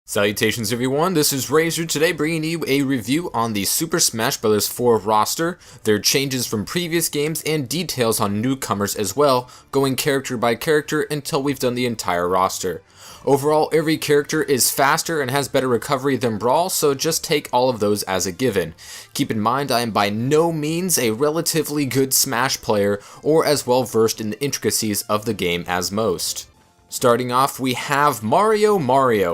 Salutations everyone, this is Razor, today bringing you a review on the Super Smash Bros. 4 roster, their changes from previous games, and details on newcomers as well, going character by character until we've done the entire roster. Overall, every character is faster and has better recovery than Brawl, so just take all of those as a given. Keep in mind, I am by no means a relatively good Smash player, or as well versed in the intricacies of the game as most. Starting off, we have Mario,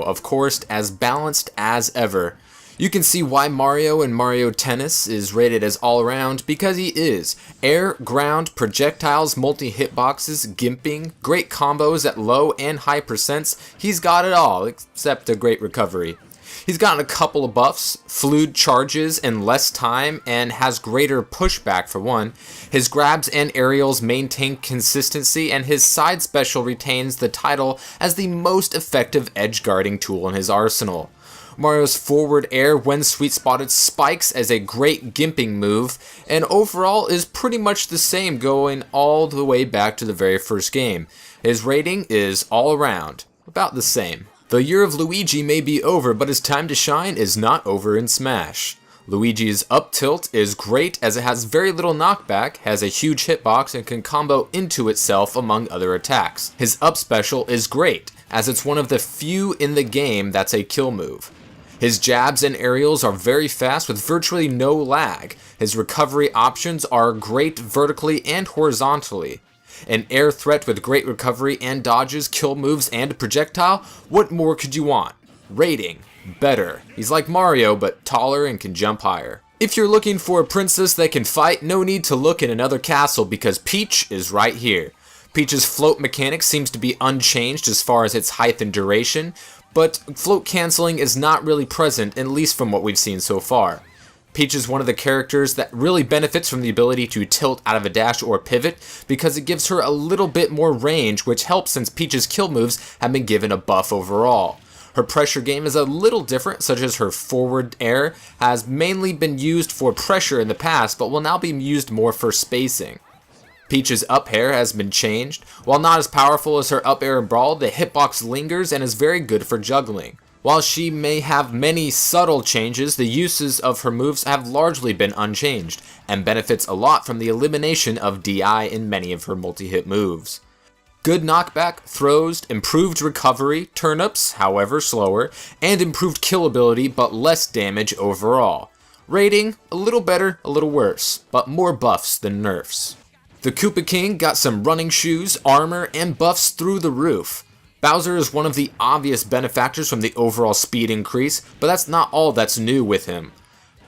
of course, as balanced as ever. You can see why Mario in Mario Tennis is rated as all-around, because he is. Air, ground, projectiles, multi-hitboxes, gimping, great combos at low and high percents, he's got it all, except a great recovery. He's gotten a couple of buffs, fluid charges in less time, and has greater pushback for one. His grabs and aerials maintain consistency, and his side special retains the title as the most effective edge guarding tool in his arsenal. Mario's forward air, when sweet spotted, spikes as a great gimping move, and overall is pretty much the same going all the way back to the very first game. His rating is all around, about the same. The year of Luigi may be over, but his time to shine is not over in Smash. Luigi's up tilt is great as it has very little knockback, has a huge hitbox, and can combo into itself among other attacks. His up special is great, as it's one of the few in the game that's a kill move. His jabs and aerials are very fast with virtually no lag. His recovery options are great vertically and horizontally. An air threat with great recovery and dodges, kill moves, and projectile? What more could you want? Rating: better. He's like Mario, but taller and can jump higher. If you're looking for a princess that can fight, no need to look in another castle because Peach is right here. Peach's float mechanic seems to be unchanged as far as its height and duration, but float canceling is not really present, at least from what we've seen so far. Peach is one of the characters that really benefits from the ability to tilt out of a dash or pivot because it gives her a little bit more range, which helps since Peach's kill moves have been given a buff overall. Her pressure game is a little different, such as her forward air has mainly been used for pressure in the past, but will now be used more for spacing. Peach's up air has been changed. While not as powerful as her up air in Brawl, the hitbox lingers and is very good for juggling. While she may have many subtle changes, the uses of her moves have largely been unchanged, and benefits a lot from the elimination of DI in many of her multi-hit moves. Good knockback, throws, improved recovery, turnips, however slower, and improved kill ability but less damage overall. Rating: a little better, a little worse, but more buffs than nerfs. The Koopa King got some running shoes, armor, and buffs through the roof. Bowser is one of the obvious benefactors from the overall speed increase, but that's not all that's new with him.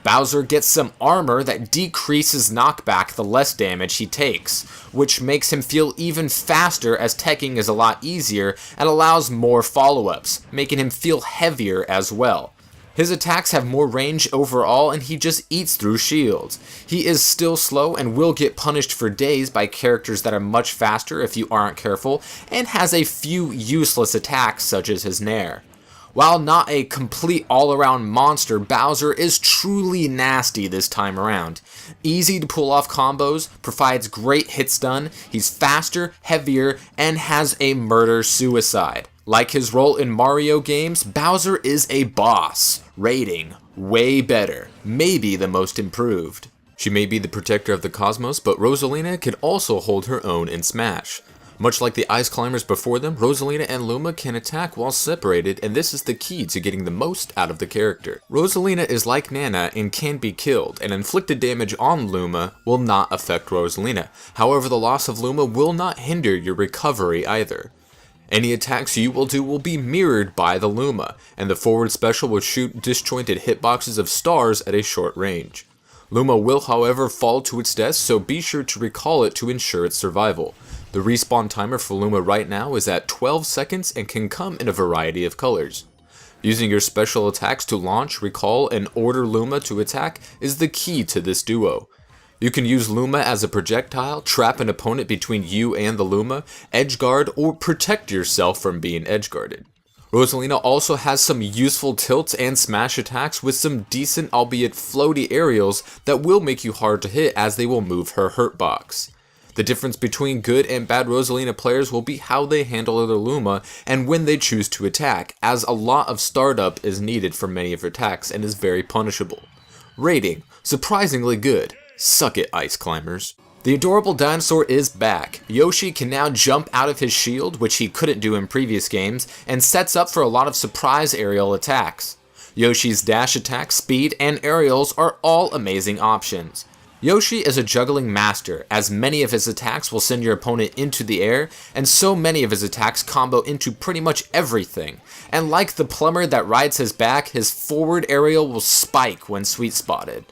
Bowser gets some armor that decreases knockback the less damage he takes, which makes him feel even faster as teching is a lot easier and allows more follow-ups, making him feel heavier as well. His attacks have more range overall, and he just eats through shields. He is still slow and will get punished for days by characters that are much faster if you aren't careful, and has a few useless attacks such as his Nair. While not a complete all-around monster, Bowser is truly nasty this time around. Easy to pull off combos, provides great hit stun, he's faster, heavier, and has a murder-suicide. Like his role in Mario games, Bowser is a boss. Rating: way better, maybe the most improved. She may be the protector of the cosmos, but Rosalina can also hold her own in Smash. Much like the ice climbers before them, Rosalina and Luma can attack while separated, and this is the key to getting the most out of the character. Rosalina is like Nana and can be killed, and inflicted damage on Luma will not affect Rosalina. However, the loss of Luma will not hinder your recovery either. Any attacks you will do will be mirrored by the Luma, and the forward special will shoot disjointed hitboxes of stars at a short range. Luma will, however, fall to its death, so be sure to recall it to ensure its survival. The respawn timer for Luma right now is at 12 seconds and can come in a variety of colors. Using your special attacks to launch, recall, and order Luma to attack is the key to this duo. You can use Luma as a projectile, trap an opponent between you and the Luma, edgeguard, or protect yourself from being edgeguarded. Rosalina also has some useful tilts and smash attacks with some decent albeit floaty aerials that will make you hard to hit as they will move her hurt box. The difference between good and bad Rosalina players will be how they handle their Luma and when they choose to attack, as a lot of startup is needed for many of her attacks and is very punishable. Rating: surprisingly good. Suck it, ice climbers. The adorable dinosaur is back. Yoshi can now jump out of his shield, which he couldn't do in previous games, and sets up for a lot of surprise aerial attacks. Yoshi's dash attack, speed, and aerials are all amazing options. Yoshi is a juggling master, as many of his attacks will send your opponent into the air, and so many of his attacks combo into pretty much everything. And like the plumber that rides his back, his forward aerial will spike when sweet spotted.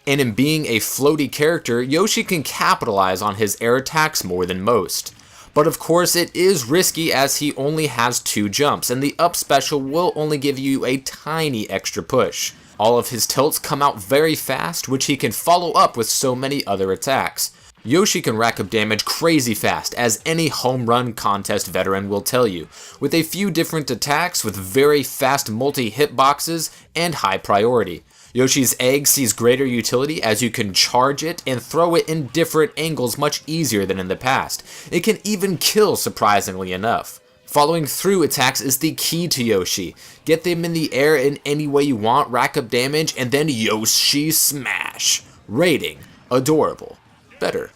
And in being a floaty character, Yoshi can capitalize on his air attacks more than most. But of course it is risky as he only has 2 jumps, and the up special will only give you a tiny extra push. All of his tilts come out very fast, which he can follow up with so many other attacks. Yoshi can rack up damage crazy fast, as any home run contest veteran will tell you, with a few different attacks with very fast multi-hitboxes and high priority. Yoshi's egg sees greater utility as you can charge it and throw it in different angles much easier than in the past. It can even kill surprisingly enough. Following through attacks is the key to Yoshi. Get them in the air in any way you want, rack up damage, and then Yoshi smash. Rating: adorable. Better.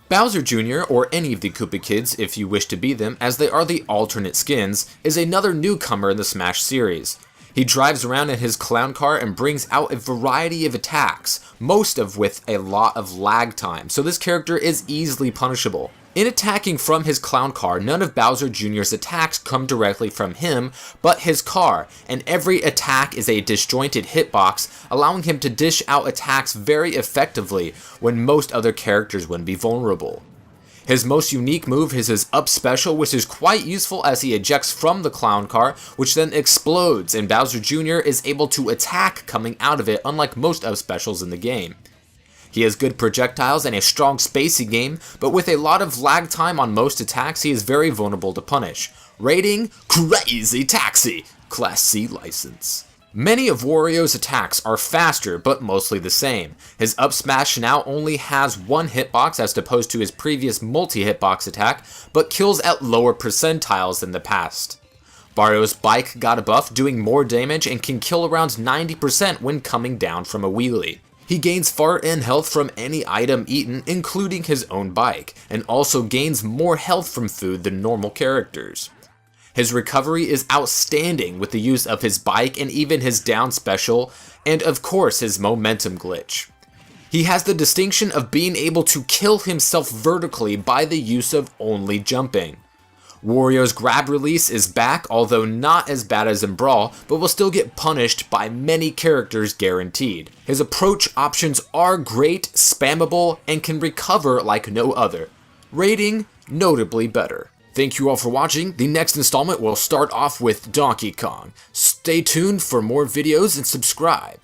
Bowser Jr., or any of the Koopa Kids if you wish to be them, as they are the alternate skins, is another newcomer in the Smash series. He drives around in his clown car and brings out a variety of attacks, most of with a lot of lag time, so this character is easily punishable. In attacking from his clown car, none of Bowser Jr.'s attacks come directly from him, but his car, and every attack is a disjointed hitbox, allowing him to dish out attacks very effectively when most other characters wouldn't be vulnerable. His most unique move is his up special, which is quite useful as he ejects from the clown car, which then explodes, and Bowser Jr. is able to attack coming out of it, unlike most up specials in the game. He has good projectiles and a strong spacey game, but with a lot of lag time on most attacks, he is very vulnerable to punish. Rating: Crazy Taxi! Class C license. Many of Wario's attacks are faster, but mostly the same. His up smash now only has 1 hitbox as opposed to his previous multi-hitbox attack, but kills at lower percentiles than the past. Wario's bike got a buff, doing more damage and can kill around 90% when coming down from a wheelie. He gains fart and health from any item eaten, including his own bike, and also gains more health from food than normal characters. His recovery is outstanding with the use of his bike and even his down special, and of course his momentum glitch. He has the distinction of being able to kill himself vertically by the use of only jumping. Wario's grab release is back, although not as bad as in Brawl, but will still get punished by many characters guaranteed. His approach options are great, spammable, and can recover like no other. Rating: notably better. Thank you all for watching. The next installment will start off with Donkey Kong. Stay tuned for more videos and subscribe.